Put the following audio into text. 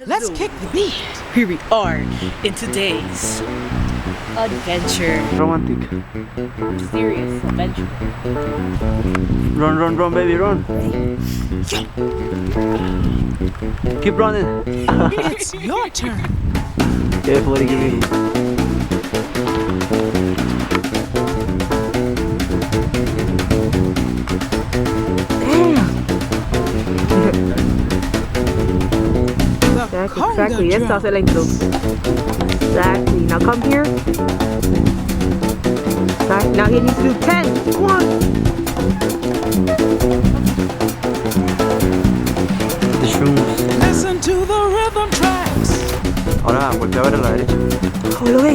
Let's kick the beat. Here we are in today's adventure. Romantic. Serious adventure. Run, baby, run. Keep running. It's your turn. Careful, what do you mean? Exactly. Esta es el intro. Exactly. Now come here. Exactly. Now he needs to do 10. Come on. The shrooms. Listen to the rhythm tracks. Ahora, voltea a ver a la derecha. Oh, lo ve.